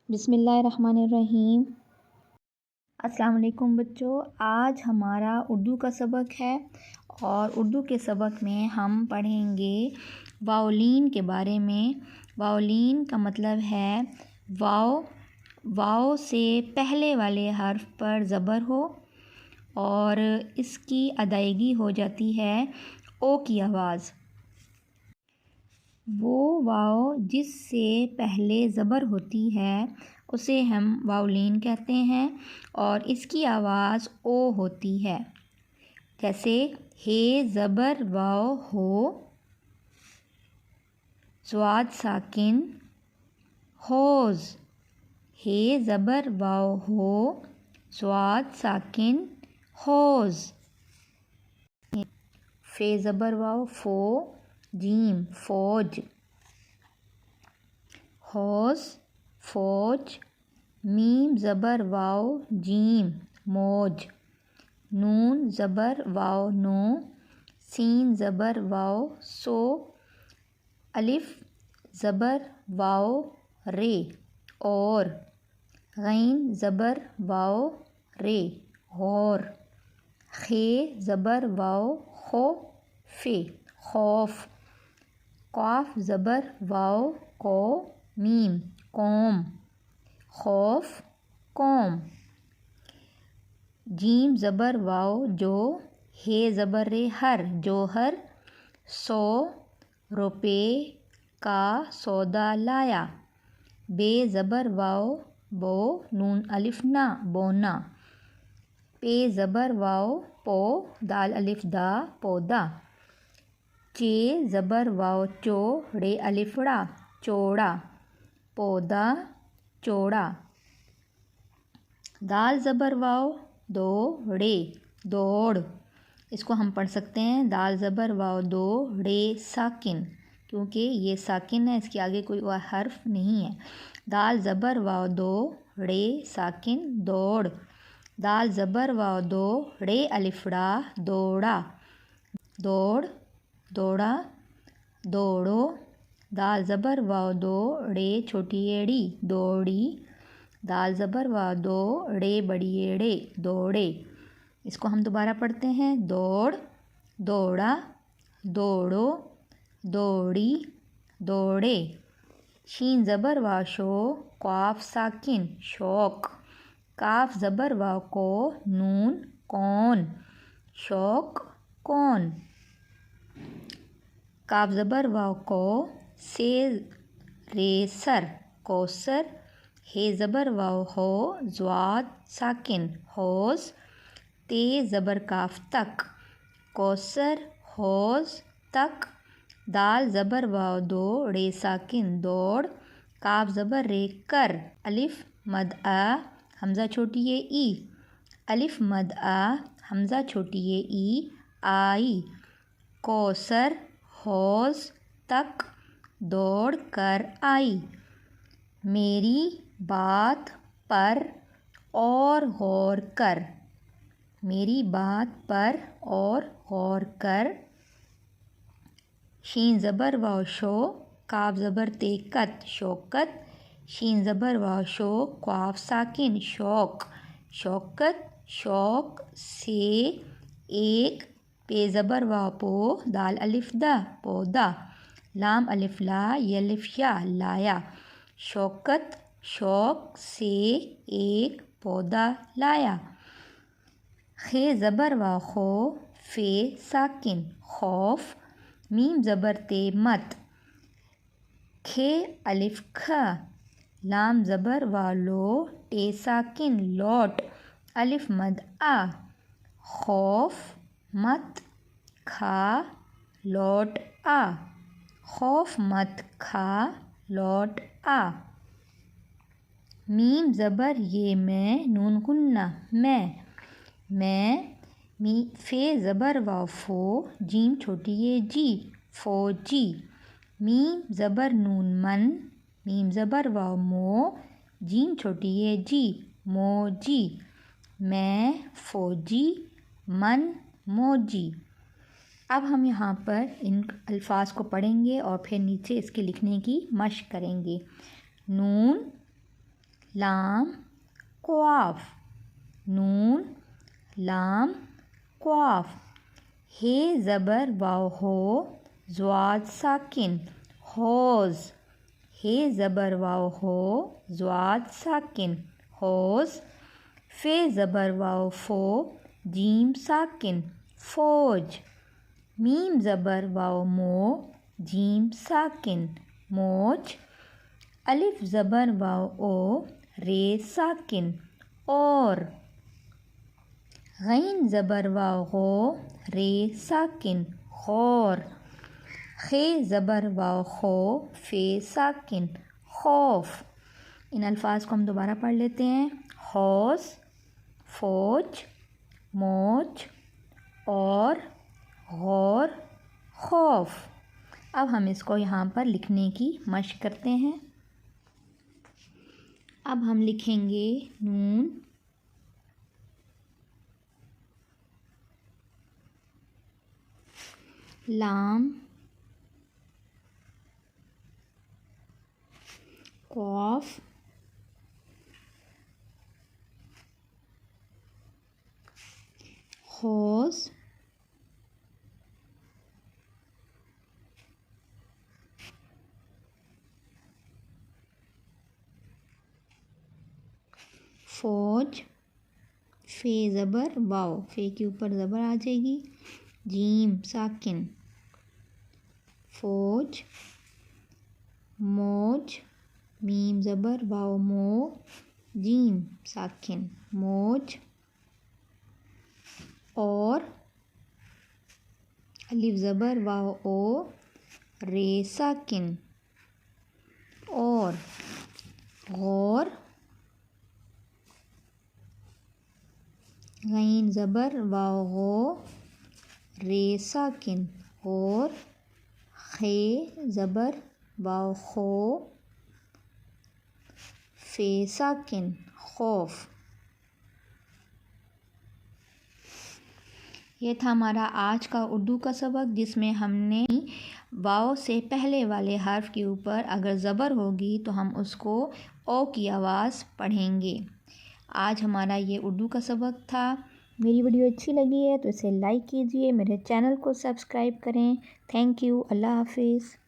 بسم اللہ الرحمن الرحیم۔ السلام علیکم بچوں، آج ہمارا اردو کا سبق ہے اور اردو کے سبق میں ہم پڑھیں گے واؤلین کے بارے میں۔ واؤلین کا مطلب ہے واؤ سے پہلے والے حرف پر زبر ہو اور اس کی ادائیگی ہو جاتی ہے او کی آواز۔ وہ واؤ جس سے پہلے زبر ہوتی ہے اسے ہم واؤلین کہتے ہیں اور اس کی آواز او ہوتی ہے، جیسے ہے زبر واؤ ہو، ضاد ساکن ہوز، ہے زبر واؤ ہو، ضاد ساکن ہوز۔ فے زبر واؤ فو، جیم فوج، ہوز فوج، میم زبر واؤ جیم موج، نون زبر واؤ نو، سین زبر واؤ سو، الف زبر واؤ رے اور، غین زبر واؤ رے غور، خے زبر واؤ خو فے خوف، قاف زبر واؤ کو میم قوم خوف قوم، جیم زبر واؤ جو، ہے زبر رے ہر جوہر، سو روپے کا سودا لایا، بے زبر واؤ بو، نون الف نا بونا، پے زبر واؤ پو، دال الف دا پودا، چے زبر واؤ چو، ڑے الف ڑا چوڑا، پودا چوڑا، دال زبر واؤ دو، ڑے دوڑ، اس کو ہم پڑھ سکتے ہیں دال زبر واؤ دو ڑے ساکن، کیونکہ یہ ساکن ہے، اس کے آگے کوئی حرف نہیں ہے۔ دال زبر واؤ دو ڑے ساکن دوڑ، دال زبر واؤ دو ڑے الف ڑا دوڑا، دوڑ دوڑا دوڑو، دال زبر واؤ دو ڑے چھوٹی ایڑی دوڑی، دال زبر واؤ دو ڑے بڑی ایڑے دوڑے، اس کو ہم دوبارہ پڑھتے ہیں دوڑ دوڑا دوڑو دوڑی دوڑے، شین زبر واؤ شو، قاف ساکن شوق، کاف زبر واؤ کو، نون کون شوق کون، کاف زبر واؤ کو، سے رے سر کوثر، ہے زبر واؤ ہو، ضاد ساکن ہوز، تے زبر کاف تک کوثر ہوز تک، دال زبر واؤ دو ڑے ساکن دوڑ، کاف زبر رے کر، الف مد آ حمزہ چھوٹی ہے ای، الف مد آ حمزہ چھوٹی ہے ای آئی، کوثر ہوز تک دوڑ کر آئی، میری بات پر اور غور کر، میری بات پر اور غور کر، شین زبر واؤ شو، کاف زبر تے کت شوکت، شین زبر واؤ شو، قاف ساکن شوق شوکت شوق، سے ایک، پے زبر واؤ پو، دال الف دا پودا، لام الف لا ی الف یا لایا، شوکت شوق سے ایک پودا لایا، خے زبر واؤ خو، فے ساکن خوف، میم زبر تے مت، کھے الف کھا، لام زبر واؤ لو، ٹے ساکن لوٹ، الف مد آ، خوف مت کھا لوٹ آ، خوف مت کھا لوٹ آ، میم زبر یہ میں، نون غنہ میں، فے زبر واؤ فو، جیم چھوٹی ہے جی فوجی، میم زبر نون من، میم زبر واؤ مو، جیم چھوٹی ہے جی موجی، میں فوجی من موجی۔ اب ہم یہاں پر ان الفاظ کو پڑھیں گے اور پھر نیچے اس کے لکھنے کی مشق کریں گے۔ نون لام قاف، نون لام قاف، ہے زبر واو ہو، زواد ساکن، ہوز، ہے زبر واو ہو، زواد ساکن، ہوز، فے زبر واو فو، جیم ساکن، فوج، میم زبر واو مو، جیم ساکن، موج، الف زبر واو او، رے ساکن، اور، غین زبر واو غو، رے ساکن، غور، خے زبر واو خو، فے ساکن، خوف۔ ان الفاظ کو ہم دوبارہ پڑھ لیتے ہیں، حوض، فوج، موج، اور، غور، خوف۔ اب ہم اس کو یہاں پر لکھنے کی مشق کرتے ہیں۔ اب ہم لکھیں گے نون، لام، قاف، خوز، فوج، فے زبر واو، فے کے اوپر زبر آ جائے گی، جیم ساکن، فوج، موج، میم زبر واو مو، جیم ساکن، موج، اور، الف زبر واو او، رے ساکن، اور، غور، غین زبر واو غو، رے ساکن، غور، خے زبر واو خو، فے ساکن، خوف۔ یہ تھا ہمارا آج کا اردو کا سبق، جس میں ہم نے واو سے پہلے والے حرف کے اوپر اگر زبر ہوگی تو ہم اس کو او کی آواز پڑھیں گے۔ آج ہمارا یہ اردو کا سبق تھا۔ میری ویڈیو اچھی لگی ہے تو اسے لائک کیجئے، میرے چینل کو سبسکرائب کریں۔ تھینک یو، اللہ حافظ۔